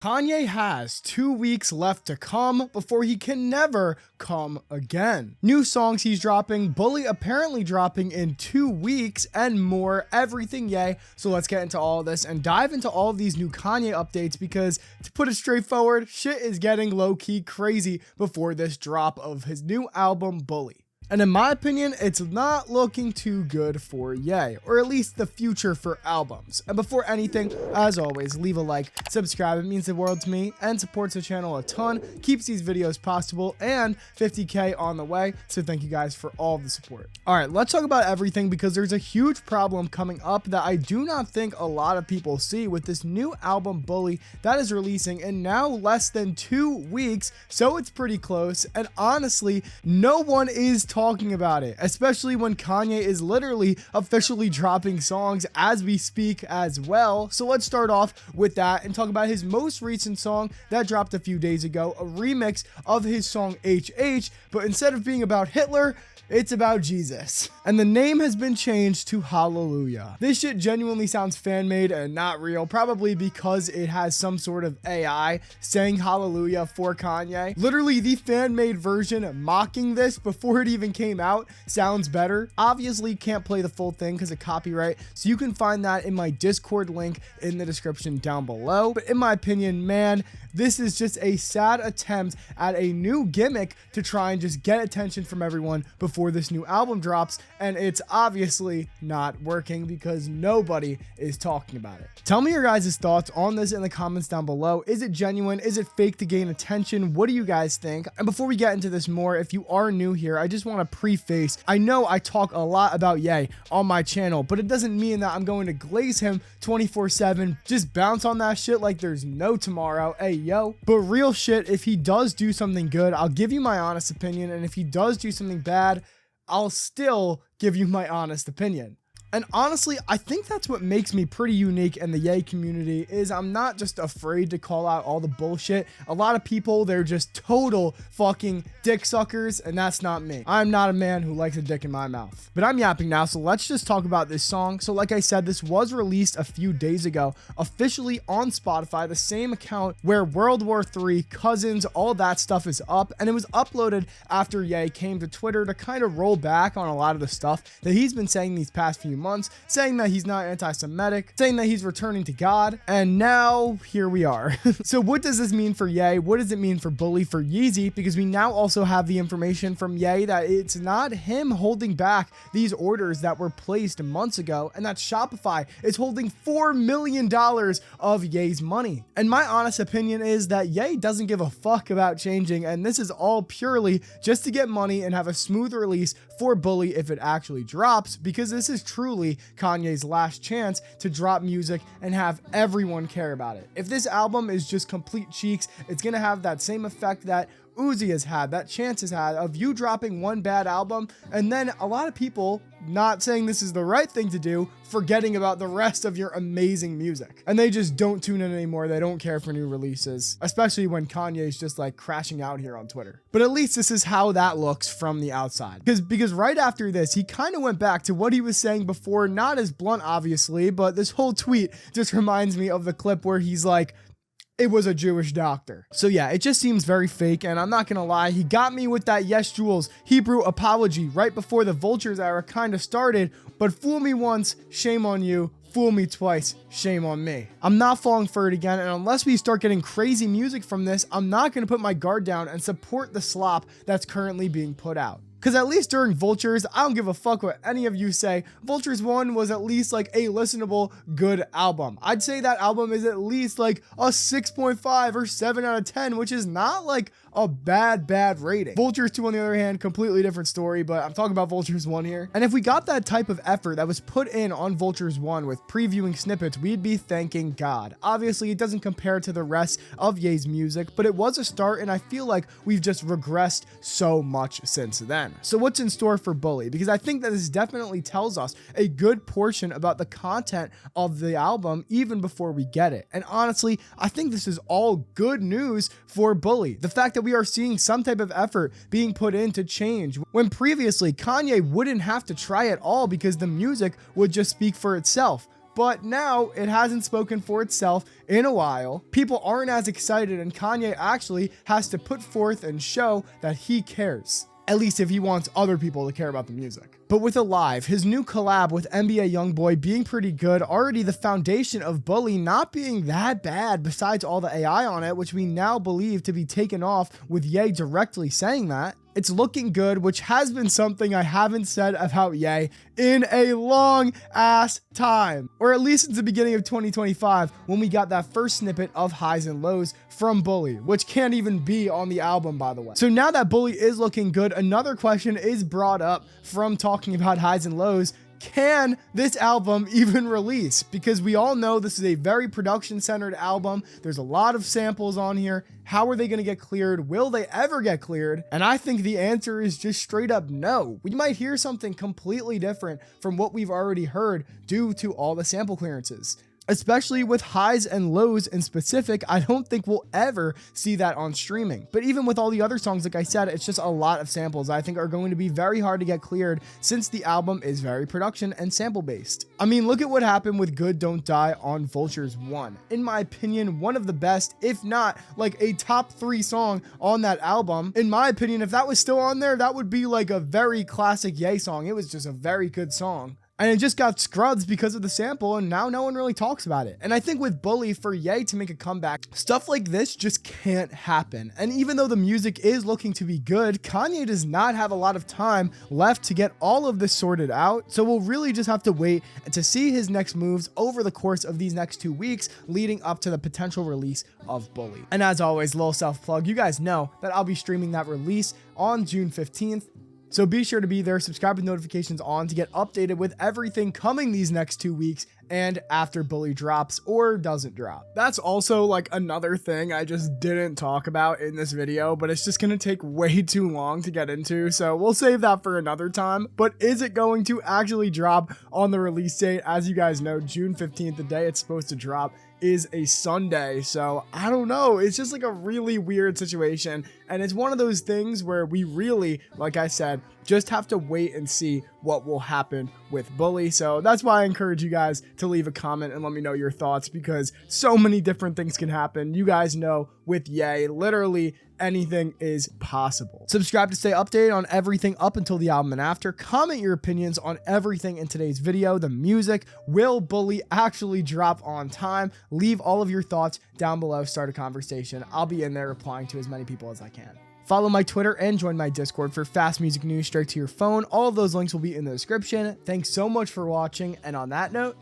Kanye has 2 weeks left to come before he can never come again. New songs he's dropping, Bully apparently dropping in 2 weeks, and more, everything yay. So let's get into all of this and dive into all of these new Kanye updates, because to put it straightforward, shit is getting low-key crazy before this drop of his new album, Bully. And in my opinion, it's not looking too good for Ye, or at least the future for albums. And before anything, as always, leave a like, subscribe, it means the world to me, and supports the channel a ton, keeps these videos possible, and 50K on the way, so thank you guys for all the support. Alright, let's talk about everything, because there's a huge problem coming up that I do not think a lot of people see with this new album, Bully, that is releasing in now less than 2 weeks, so it's pretty close, and honestly, no one is talking about it, especially when Kanye is literally officially dropping songs as we speak as well. So let's start off with that and talk about his most recent song that dropped a few days ago, a remix of his song HH, but instead of being about Hitler, it's about Jesus. And the name has been changed to Hallelujah. This shit genuinely sounds fan-made and not real, probably because it has some sort of AI saying Hallelujah for Kanye. Literally, the fan-made version mocking this before it even came out sounds better. Obviously, can't play the full thing because of copyright, so you can find that in my Discord link in the description down below. But in my opinion, man, this is just a sad attempt at a new gimmick to try and just get attention from everyone before this new album drops, and it's obviously not working because nobody is talking about it. Tell me your guys' thoughts on this in the comments down below. Is it genuine? Is it fake to gain attention? What do you guys think? And before we get into this more, if you are new here, I just want to preface, I know I talk a lot about Ye on my channel, but it doesn't mean that I'm going to glaze him 24/7, just bounce on that shit like there's no tomorrow. Hey, yo. But real shit, if he does do something good, I'll give you my honest opinion, and if he does do something bad, I'll still give you my honest opinion. And honestly, I think that's what makes me pretty unique in the Ye community, is I'm not just afraid to call out all the bullshit. A lot of people, they're just total fucking dick suckers, and that's not me. I'm not a man who likes a dick in my mouth. But I'm yapping now, so let's just talk about this song. So like I said, this was released a few days ago, officially on Spotify, the same account where World War III, Cousins, all that stuff is up, and it was uploaded after Ye came to Twitter to kind of roll back on a lot of the stuff that he's been saying these past few months, saying that he's not anti-Semitic, saying that he's returning to God, and now here we are. So what does this mean for Ye? What does it mean for Bully, for Yeezy? Because we now also have the information from Ye that it's not him holding back these orders that were placed months ago, and that Shopify is holding $4 million of Ye's money. And my honest opinion is that Ye doesn't give a fuck about changing, and this is all purely just to get money and have a smooth release for Bully if it actually drops, because this is truly Kanye's last chance to drop music and have everyone care about it. If this album is just complete cheeks, it's gonna have that same effect that Uzi has had, that Chance has had, of you dropping one bad album and then a lot of people, not saying this is the right thing to do, forgetting about the rest of your amazing music. And they just don't tune in anymore. They don't care for new releases, especially when Kanye's just like crashing out here on Twitter. But at least this is how that looks from the outside. Because right after this, he kind of went back to what he was saying before, not as blunt, obviously, but this whole tweet just reminds me of the clip where he's like, it was a Jewish doctor. So yeah, it just seems very fake, and I'm not gonna lie, he got me with that Yes Jules Hebrew apology right before the Vultures era kind of started, but fool me once, shame on you. Fool me twice, shame on me. I'm not falling for it again, and unless we start getting crazy music from this, I'm not gonna put my guard down and support the slop that's currently being put out. Because at least during Vultures, I don't give a fuck what any of you say. Vultures 1 was at least like a listenable, good album. I'd say that album is at least like a 6.5 or 7 out of 10, which is not like a bad rating. Vultures 2, on the other hand, completely different story, but I'm talking about Vultures 1 here. And if we got that type of effort that was put in on Vultures 1 with previewing snippets, we'd be thanking God. Obviously, it doesn't compare to the rest of Ye's music, but it was a start, and I feel like we've just regressed so much since then. So what's in store for Bully? Because I think that this definitely tells us a good portion about the content of the album even before we get it. And honestly, I think this is all good news for Bully. The fact that we are seeing some type of effort being put in to change, when previously Kanye wouldn't have to try at all because the music would just speak for itself. but now it hasn't spoken for itself in a while. People aren't as excited, and Kanye actually has to put forth and show that he cares. At least if he wants other people to care about the music. But with Alive, his new collab with NBA YoungBoy being pretty good, already the foundation of Bully not being that bad besides all the AI on it, which we now believe to be taken off with Ye directly saying that. It's looking good, which has been something I haven't said about Ye in a long ass time, or at least since the beginning of 2025 when we got that first snippet of Highs and Lows from Bully, which can't even be on the album, by the way. So now that Bully is looking good, another question is brought up from talking about Highs and Lows. Can this album even release? Because we all know this is a very production-centered album. There's a lot of samples on here. How are they going to get cleared? Will they ever get cleared? And I think the answer is just straight up no. We might hear something completely different from what we've already heard due to all the sample clearances. Especially with Highs and Lows in specific, I don't think we'll ever see that on streaming. But even with all the other songs, like I said, it's just a lot of samples I think are going to be very hard to get cleared since the album is very production and sample based. I mean, look at what happened with Good Don't Die on Vultures 1. In my opinion, one of the best, if not like a top 3 song on that album. In my opinion, if that was still on there, that would be like a very classic Ye song. It was just a very good song. And it just got scrubbed because of the sample, and now no one really talks about it. And I think with Bully, for Ye to make a comeback, stuff like this just can't happen. And even though the music is looking to be good, Kanye does not have a lot of time left to get all of this sorted out. So we'll really just have to wait to see his next moves over the course of these next 2 weeks leading up to the potential release of Bully. And as always, little self-plug, you guys know that I'll be streaming that release on June 15th. So be sure to be there, subscribe with notifications on to get updated with everything coming these next 2 weeks and after Bully drops or doesn't drop. That's also like another thing I just didn't talk about in this video, but it's just going to take way too long to get into. So we'll save that for another time. But is it going to actually drop on the release date? As you guys know, June 15th, the day it's supposed to drop, is a Sunday. So I don't know. It's just like a really weird situation. And it's one of those things where we really, like I said, just have to wait and see what will happen with Bully. So that's why I encourage you guys to leave a comment and let me know your thoughts, because so many different things can happen. You guys know with Ye, literally anything is possible. Subscribe to stay updated on everything up until the album and after. Comment your opinions on everything in today's video. The music, will Bully actually drop on time? Leave all of your thoughts down below. Start a conversation. I'll be in there replying to as many people as I can. Follow my Twitter and join my Discord for fast music news straight to your phone. All of those links will be in the description. Thanks so much for watching, and on that note,